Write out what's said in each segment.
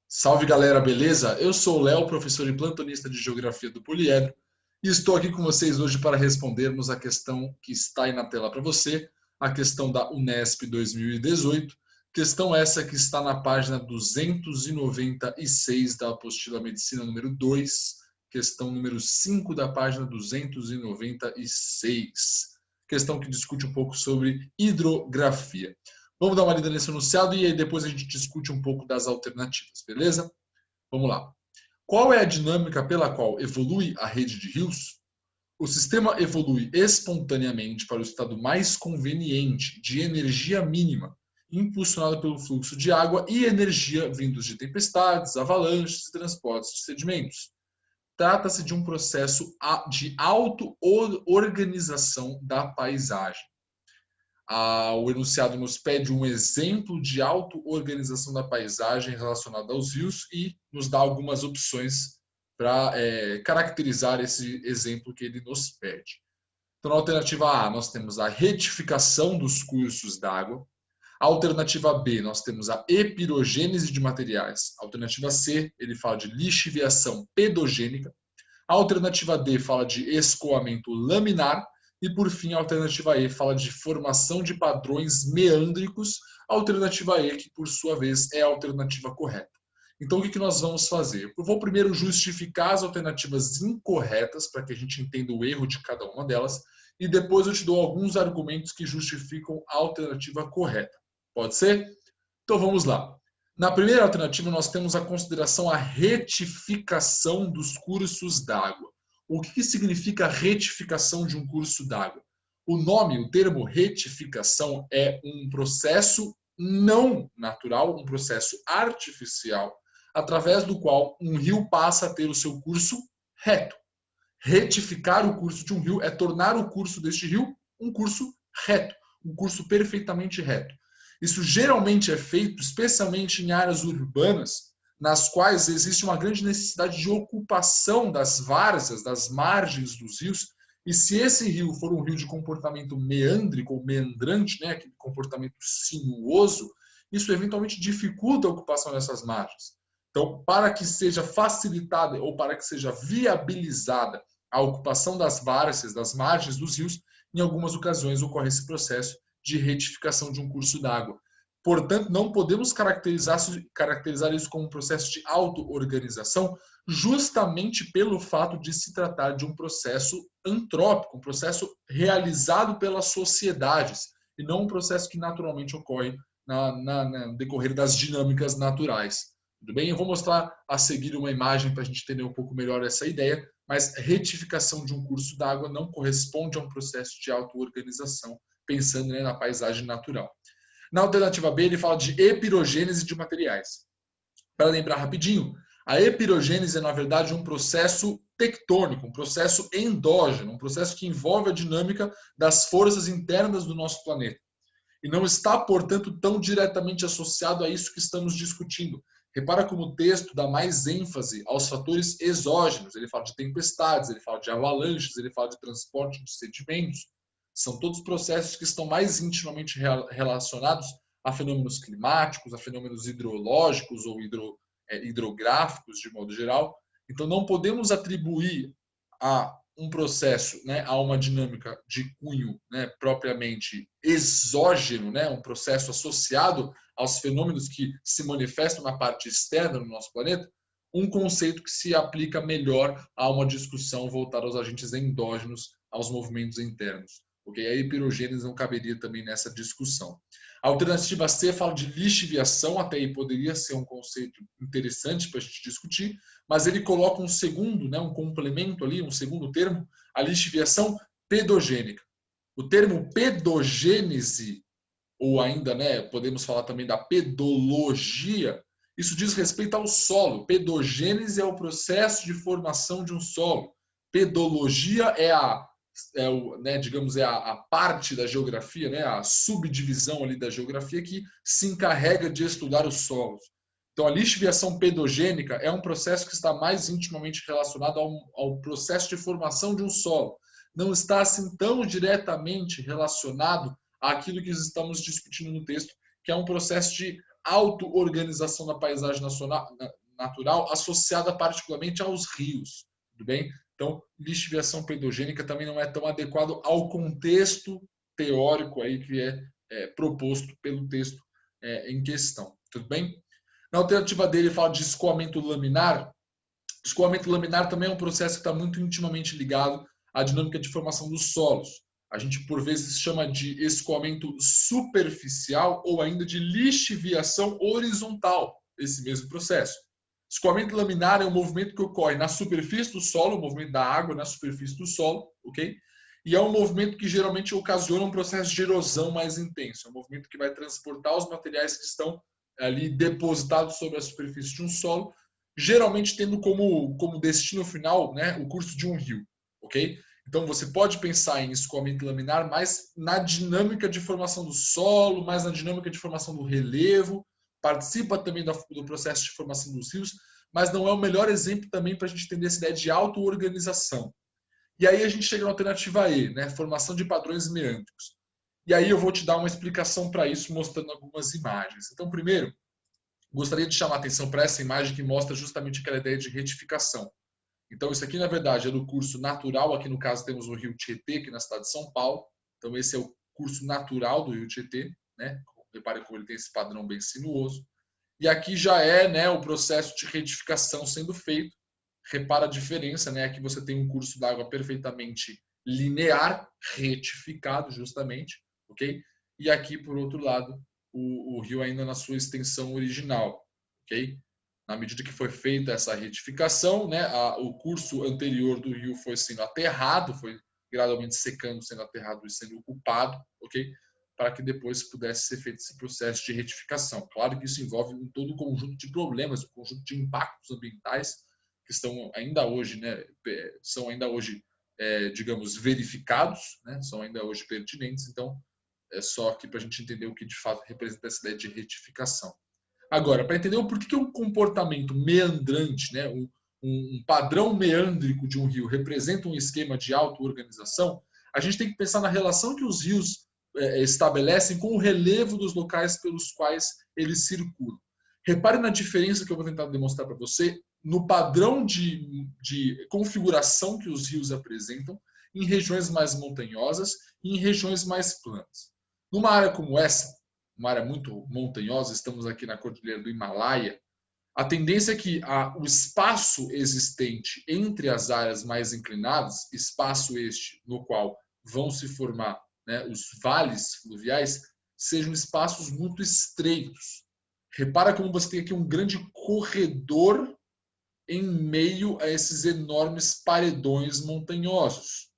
Salve galera, beleza? Eu sou o Léo, professor e plantonista de Geografia do Poliedro, e estou aqui com vocês hoje para respondermos a questão que está aí na tela para você, a questão da Unesp 2018, questão essa que está na página 296 da apostila Medicina número 2, questão número 5 da página 296, questão que discute um pouco sobre hidrografia. Vamos dar uma lida nesse enunciado e aí depois a gente discute um pouco das alternativas, beleza? Vamos lá. Qual é a dinâmica pela qual evolui a rede de rios? O sistema evolui espontaneamente para o estado mais conveniente de energia mínima, impulsionado pelo fluxo de água e energia vindos de tempestades, avalanches e transportes de sedimentos. Trata-se de um processo de auto-organização da paisagem. O enunciado nos pede um exemplo de auto-organização da paisagem relacionada aos rios e nos dá algumas opções para caracterizar esse exemplo que ele nos pede. Então, na alternativa A, nós temos a retificação dos cursos d'água. Alternativa B, nós temos a epirogênese de materiais. Alternativa C, ele fala de lixiviação pedogênica. A alternativa D fala de escoamento laminar. E, por fim, a alternativa E fala de formação de padrões meândricos, a alternativa E, que, por sua vez, é a alternativa correta. Então, o que nós vamos fazer? Eu vou primeiro justificar as alternativas incorretas, para que a gente entenda o erro de cada uma delas, e depois eu te dou alguns argumentos que justificam a alternativa correta. Pode ser? Então, vamos lá. Na primeira alternativa, nós temos a consideração a retificação dos cursos d'água. O que significa retificação de um curso d'água? O nome, o termo retificação, é um processo não natural, um processo artificial, através do qual um rio passa a ter o seu curso reto. Retificar o curso de um rio é tornar o curso deste rio um curso reto, um curso perfeitamente reto. Isso geralmente é feito, especialmente em áreas urbanas, nas quais existe uma grande necessidade de ocupação das várzeas, das margens dos rios, e se esse rio for um rio de comportamento meândrico ou meandrante, né, aquele comportamento sinuoso, isso eventualmente dificulta a ocupação dessas margens. Então, para que seja facilitada ou para que seja viabilizada a ocupação das várzeas, das margens dos rios, em algumas ocasiões ocorre esse processo de retificação de um curso d'água. Portanto, não podemos caracterizar isso como um processo de auto-organização, justamente pelo fato de se tratar de um processo antrópico, um processo realizado pelas sociedades, e não um processo que naturalmente ocorre no decorrer das dinâmicas naturais. Tudo bem? Eu vou mostrar a seguir uma imagem para a gente entender um pouco melhor essa ideia, mas retificação de um curso d'água não corresponde a um processo de auto-organização, pensando, né, na paisagem natural. Na alternativa B, ele fala de epirogênese de materiais. Para lembrar rapidinho, a epirogênese é, na verdade, um processo tectônico, um processo endógeno, um processo que envolve a dinâmica das forças internas do nosso planeta. E não está, portanto, tão diretamente associado a isso que estamos discutindo. Repara como o texto dá mais ênfase aos fatores exógenos. Ele fala de tempestades, ele fala de avalanches, ele fala de transporte de sedimentos. São todos processos que estão mais intimamente relacionados a fenômenos climáticos, a fenômenos hidrológicos ou hidrográficos, de modo geral. Então, não podemos atribuir a um processo, né, a uma dinâmica de cunho, né, propriamente exógeno, né, um processo associado aos fenômenos que se manifestam na parte externa do nosso planeta, um conceito que se aplica melhor a uma discussão voltada aos agentes endógenos, aos movimentos internos. Okay? A epirogênese não caberia também nessa discussão. A alternativa C fala de lixiviação, até aí poderia ser um conceito interessante para a gente discutir, mas ele coloca um segundo, né, um complemento ali, um segundo termo, a lixiviação pedogênica. O termo pedogênese, ou ainda, né, podemos falar também da pedologia, isso diz respeito ao solo. Pedogênese é o processo de formação de um solo. Pedologia é digamos, a parte da geografia, né, a subdivisão ali da geografia que se encarrega de estudar os solos. Então, a lixiviação pedogênica é um processo que está mais intimamente relacionado ao processo de formação de um solo. Não está assim tão diretamente relacionado àquilo que estamos discutindo no texto, que é um processo de auto-organização da paisagem natural associada particularmente aos rios, tudo bem? Então, lixiviação pedogênica também não é tão adequado ao contexto teórico aí que é proposto pelo texto em questão, tudo bem? Na alternativa dele, ele fala de escoamento laminar. Escoamento laminar também é um processo que está muito intimamente ligado à dinâmica de formação dos solos. A gente, por vezes, chama de escoamento superficial ou ainda de lixiviação horizontal, esse mesmo processo. Escoamento laminar é um movimento que ocorre na superfície do solo, o movimento da água na superfície do solo, ok? E é um movimento que geralmente ocasiona um processo de erosão mais intenso. É um movimento que vai transportar os materiais que estão ali depositados sobre a superfície de um solo, geralmente tendo como destino final, né, o curso de um rio, ok? Então você pode pensar em escoamento laminar mais na dinâmica de formação do solo, mais na dinâmica de formação do relevo, participa também do processo de formação dos rios, mas não é o melhor exemplo também para a gente entender essa ideia de auto-organização. E aí a gente chega na alternativa E, né, formação de padrões meandricos. E aí eu vou te dar uma explicação para isso, mostrando algumas imagens. Então, primeiro, gostaria de chamar a atenção para essa imagem que mostra justamente aquela ideia de retificação. Então, isso aqui, na verdade, é do curso natural. Aqui, no caso, temos o Rio Tietê, aqui na cidade de São Paulo. Então, esse é o curso natural do Rio Tietê, né? Reparem como ele tem esse padrão bem sinuoso. E aqui já é, né, o processo de retificação sendo feito. Repara a diferença, né? Aqui você tem um curso d'água perfeitamente linear, retificado, justamente, ok? E aqui, por outro lado, o rio ainda na sua extensão original, ok? Na medida que foi feita essa retificação, né, o curso anterior do rio foi sendo aterrado, foi gradualmente secando, sendo aterrado e sendo ocupado, ok? Para que depois pudesse ser feito esse processo de retificação. Claro que isso envolve todo um conjunto de problemas, um conjunto de impactos ambientais que estão ainda hoje, né, são ainda hoje, digamos, verificados, né, são ainda hoje pertinentes. Então, é só aqui para a gente entender o que de fato representa essa ideia de retificação. Agora, para entender o porquê que um comportamento meandrante, né, um padrão meândrico de um rio representa um esquema de auto-organização, a gente tem que pensar na relação que os rios estabelecem com o relevo dos locais pelos quais eles circulam. Repare na diferença que eu vou tentar demonstrar para você no padrão de configuração que os rios apresentam em regiões mais montanhosas e em regiões mais planas. Numa área como essa, uma área muito montanhosa, estamos aqui na Cordilheira do Himalaia, a tendência é que o espaço existente entre as áreas mais inclinadas, espaço este no qual vão se formar, né, os vales fluviais, sejam espaços muito estreitos. Repara como você tem aqui um grande corredor em meio a esses enormes paredões montanhosos.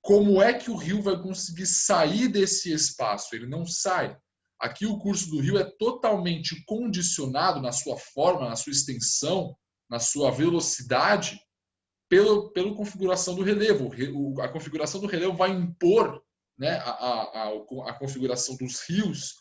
Como é que o rio vai conseguir sair desse espaço? Ele não sai. Aqui o curso do rio é totalmente condicionado na sua forma, na sua extensão, na sua velocidade, pela configuração do relevo. A configuração do relevo vai impor, né, a configuração dos rios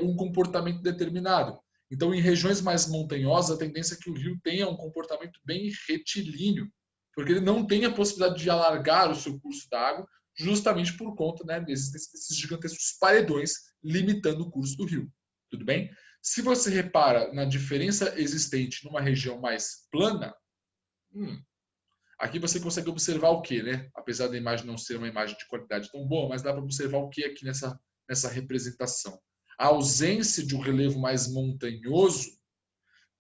um comportamento determinado. Então, em regiões mais montanhosas, a tendência é que o rio tenha um comportamento bem retilíneo, porque ele não tem a possibilidade de alargar o seu curso d'água, justamente por conta, né, desses gigantescos paredões limitando o curso do rio. Tudo bem? Se você repara na diferença existente numa região mais plana, aqui você consegue observar o que, né? Apesar da imagem não ser uma imagem de qualidade tão boa, mas dá para observar o que aqui nessa representação. A ausência de um relevo mais montanhoso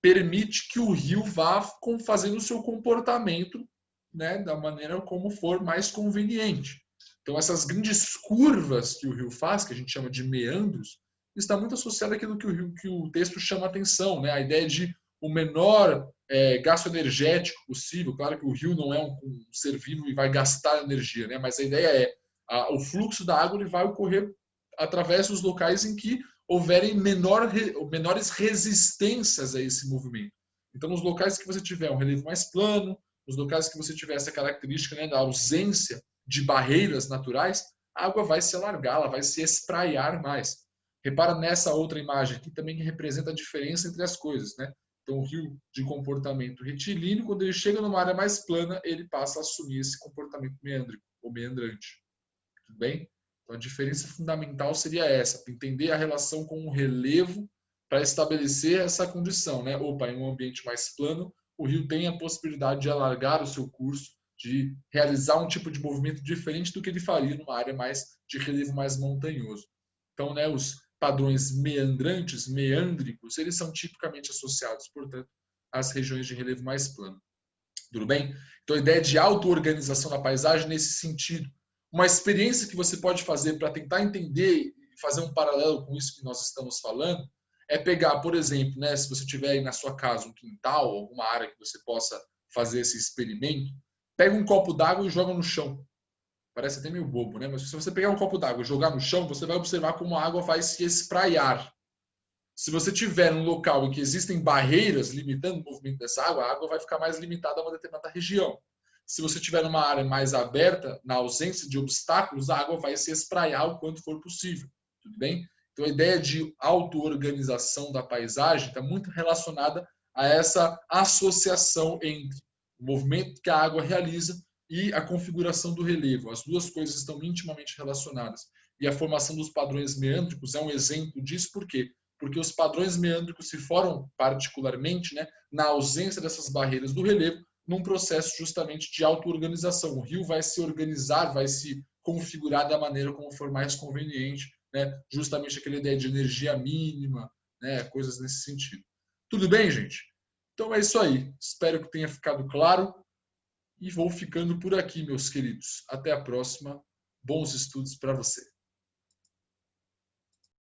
permite que o rio vá fazendo o seu comportamento, né, da maneira como for mais conveniente. Então, essas grandes curvas que o rio faz, que a gente chama de meandros, está muito associada àquilo que o texto chama a atenção, né? A ideia de o menor gasto energético possível. Claro que o rio não é um ser vivo e vai gastar energia, né? Mas a ideia é o fluxo da água ele vai ocorrer através dos locais em que houverem menores resistências a esse movimento. Então, nos locais que você tiver um relevo mais plano, nos locais que você tiver essa característica, né, da ausência de barreiras naturais, a água vai se alargar, ela vai se espraiar mais. Repara nessa outra imagem aqui também que representa a diferença entre as coisas, né? Então, o rio de comportamento retilíneo, quando ele chega numa área mais plana, ele passa a assumir esse comportamento meândrico ou meandrante. Tudo bem? Então, a diferença fundamental seria essa, entender a relação com o relevo para estabelecer essa condição, né? Opa, em um ambiente mais plano, o rio tem a possibilidade de alargar o seu curso, de realizar um tipo de movimento diferente do que ele faria numa área mais de relevo mais montanhoso. Então, né, os padrões meandrantes, meândricos, eles são tipicamente associados, portanto, às regiões de relevo mais plano. Tudo bem? Então, a ideia de auto-organização da paisagem nesse sentido. Uma experiência que você pode fazer para tentar entender e fazer um paralelo com isso que nós estamos falando é pegar, por exemplo, né, se você tiver aí na sua casa um quintal, alguma área que você possa fazer esse experimento, pega um copo d'água e joga no chão. Parece até meio bobo, né? Mas se você pegar um copo d'água e jogar no chão, você vai observar como a água vai se espraiar. Se você tiver um local em que existem barreiras limitando o movimento dessa água, a água vai ficar mais limitada a uma determinada região. Se você tiver uma área mais aberta, na ausência de obstáculos, a água vai se espraiar o quanto for possível. Tudo bem? Então, a ideia de auto-organização da paisagem está muito relacionada a essa associação entre o movimento que a água realiza e a configuração do relevo. As duas coisas estão intimamente relacionadas. E a formação dos padrões meândricos é um exemplo disso, por quê? Porque os padrões meândricos se formam particularmente, né, na ausência dessas barreiras do relevo, num processo justamente de auto-organização. O rio vai se organizar, vai se configurar da maneira como for mais conveniente, né, justamente aquela ideia de energia mínima, né, coisas nesse sentido. Tudo bem, gente? Então é isso aí. Espero que tenha ficado claro e vou ficando por aqui, meus queridos. Até a próxima. Bons estudos para você.